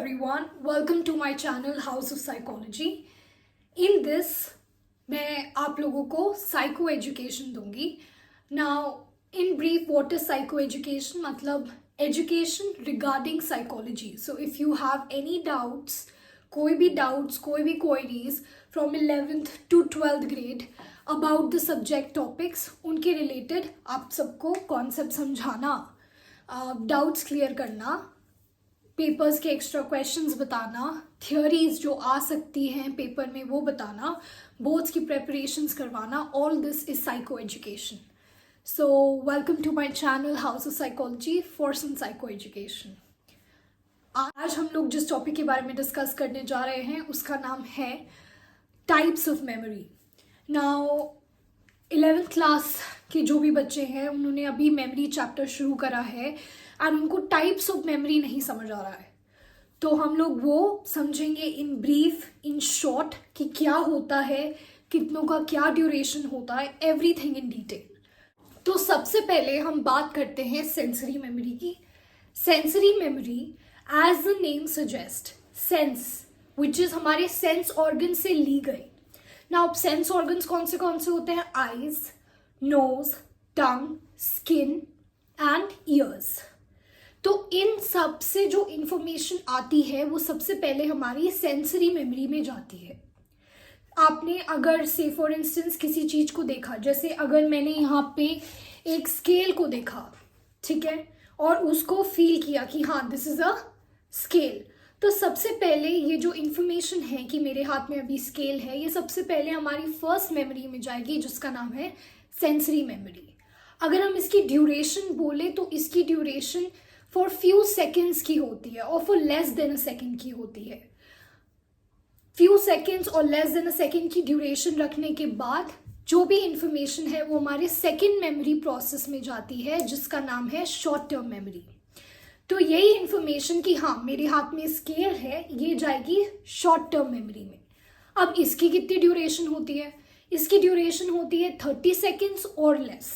everyone, welcome to my channel House of Psychology. In this मैं आप लोगों को साइको एजुकेशन दूंगी. Now in brief, what is psycho education? मतलब education regarding psychology. So if you have any doubts, कोई भी queries from 11th to 12th grade about the subject topics, उनके related आप सबको concept समझाना, doubts clear करना, papers के extra questions बताना, थियोरीज जो आ सकती हैं पेपर में वो बताना, बोर्ड्स की प्रेपरेशंस करवाना, all this is psycho education. So welcome to my channel house of psychology for some psycho education. आज हम लोग जिस टॉपिक के बारे में डिस्कस करने जा रहे हैं उसका नाम है types of memory. Now 11th class के जो भी बच्चे हैं उन्होंने अभी मेमोरी चैप्टर शुरू करा है एंड उनको टाइप्स ऑफ मेमोरी नहीं समझ आ रहा है, तो हम लोग वो समझेंगे इन ब्रीफ, इन शॉर्ट कि क्या होता है, कितनों का क्या ड्यूरेशन होता है, एवरीथिंग इन डिटेल. तो सबसे पहले हम बात करते हैं सेंसरी मेमोरी की. Sensory memory as the name suggest, sense which is हमारे सेंस ऑर्गन से ली गई. नाउ सेंस ऑर्गन्स कौन से होते हैं? Eyes, nose, tongue, skin and ears. तो इन सब से जो इंफॉर्मेशन आती है वो सबसे पहले हमारी सेंसरी मेमोरी में जाती है. आपने अगर से फॉर इंस्टेंस किसी चीज को देखा, जैसे अगर मैंने यहाँ पे एक स्केल को देखा, ठीक है, और उसको फील किया कि हाँ दिस इज अ स्केल, तो सबसे पहले ये जो इंफॉर्मेशन है कि मेरे हाथ में अभी स्केल है, ये सबसे पहले हमारी फर्स्ट मेमोरी में जाएगी जिसका नाम है सेंसरी मेमोरी. अगर हम इसकी ड्यूरेशन बोले तो इसकी ड्यूरेशन फॉर फ्यू सेकेंड्स की होती है और for less than a second की होती है. फ्यू सेकेंड्स और लेस देन अ सेकेंड की ड्यूरेशन रखने के बाद जो भी इंफॉर्मेशन है वो हमारे सेकेंड मेमोरी प्रोसेस में जाती है जिसका नाम है शॉर्ट टर्म मेमोरी. तो यही इंफॉर्मेशन कि हाँ मेरे हाथ में स्केल है, ये जाएगी शॉर्ट टर्म मेमोरी में. अब इसकी कितनी ड्यूरेशन होती है? इसकी ड्यूरेशन होती है 30 सेकेंड्स और लेस.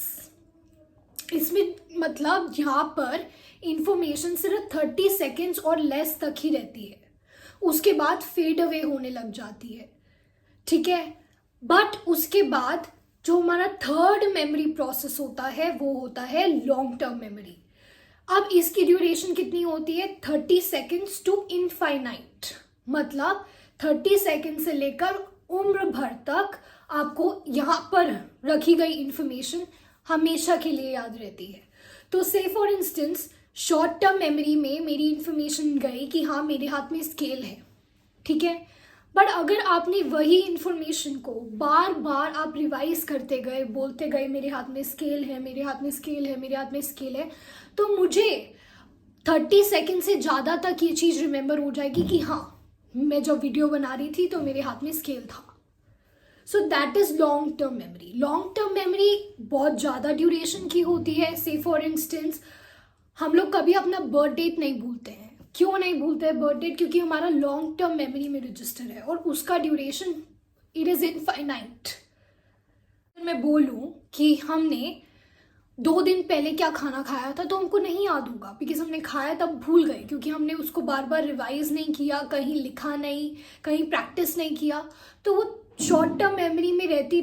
इसमें मतलब यहाँ पर इंफॉर्मेशन सिर्फ 30 सेकेंड्स और लेस तक ही रहती है, उसके बाद फेड अवे होने लग जाती है, ठीक है. बट उसके बाद जो हमारा थर्ड मेमोरी प्रोसेस होता है वो होता है लॉन्ग टर्म मेमोरी. अब इसकी ड्यूरेशन कितनी होती है? 30 सेकेंड्स टू इनफाइनाइट. मतलब 30 सेकेंड से लेकर उम्र भर तक आपको यहाँ पर रखी गई इंफॉर्मेशन हमेशा के लिए याद रहती है. तो से for instance short term memory में मेरी इंफॉर्मेशन गई कि हाँ मेरे हाथ में स्केल है, ठीक है. बट अगर आपने वही इंफॉर्मेशन को बार बार आप रिवाइज करते गए, बोलते गए मेरे हाथ में स्केल है, मेरे हाथ में स्केल है, मेरे हाथ में स्केल है, तो मुझे 30 सेकेंड से ज़्यादा तक ये चीज़ रिमेंबर हो जाएगी कि हाँ मैं जब वीडियो बना रही थी तो मेरे हाथ में स्केल था. So that is long term memory. Long term memory बहुत ज़्यादा ड्यूरेशन की होती है. से फॉर इंस्टेंस हम लोग कभी अपना बर्थ डेट नहीं भूलते हैं. क्यों नहीं भूलते हैं बर्थ डेट? क्योंकि हमारा लॉन्ग टर्म मेमोरी में रजिस्टर है और उसका ड्यूरेशन इट इज इनफाइनाइट. मैं बोलूं कि हमने 2 दिन पहले क्या खाना खाया था तो हमको नहीं याद होगा, बिकॉज हमने खाया तब भूल गए, क्योंकि हमने उसको बार बार रिवाइज नहीं किया, कहीं लिखा नहीं, कहीं प्रैक्टिस नहीं किया. तो वो शॉर्ट टर्म मेमोरी में रहती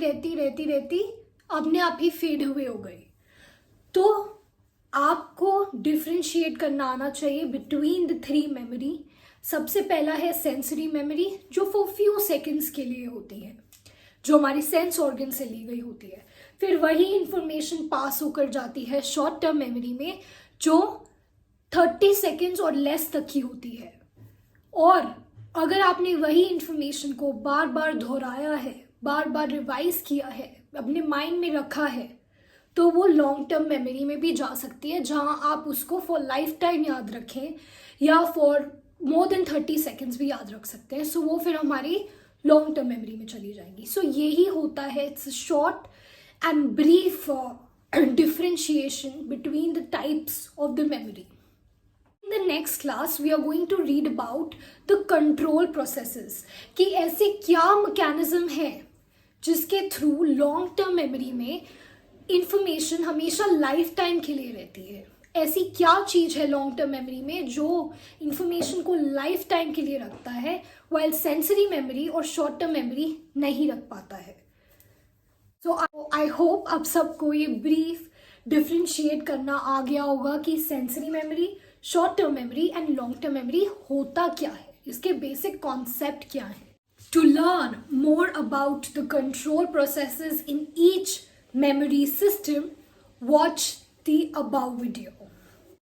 अपने आप ही फेड हुए हो गई. तो आपको डिफ्रेंशिएट करना आना चाहिए बिटवीन द 3 मेमोरी. सबसे पहला है सेंसरी मेमोरी जो फॉर फ्यू सेकेंड्स के लिए होती है, जो हमारी सेंस ऑर्गन से ली गई होती है. फिर वही इंफॉर्मेशन पास होकर जाती है शॉर्ट टर्म मेमोरी में जो 30 सेकेंड्स और लेस तक की होती है. और अगर आपने वही इंफॉर्मेशन को बार बार दोहराया है, बार बार रिवाइज किया है, अपने माइंड में रखा है, तो वो लॉन्ग टर्म मेमोरी में भी जा सकती है जहां आप उसको फॉर लाइफ टाइम याद रखें या फॉर मोर देन 30 सेकेंड्स भी याद रख सकते हैं. सो वो फिर हमारी लॉन्ग टर्म मेमोरी में चली जाएंगी. सो यही होता है, it's short and brief differentiation between the types of the memory. In the next class we are going to read about the control processes कि ऐसे क्या मैकेनिज्म है जिसके थ्रू लॉन्ग टर्म मेमोरी में इंफॉर्मेशन हमेशा लाइफ टाइम के लिए रहती है. ऐसी क्या चीज़ है लॉन्ग टर्म मेमोरी में जो इंफॉर्मेशन को लाइफ टाइम के लिए रखता है, वाइल सेंसरी मेमोरी और शॉर्ट टर्म मेमोरी नहीं रख पाता है। सो आई होप अब सबको ये ब्रीफ डिफ्रेंशिएट करना आ गया होगा कि sensory memory, short term memory and long term memory होता क्या है, इसके बेसिक कॉन्सेप्ट क्या है। To learn more about the control processes in each memory system, watch the above video.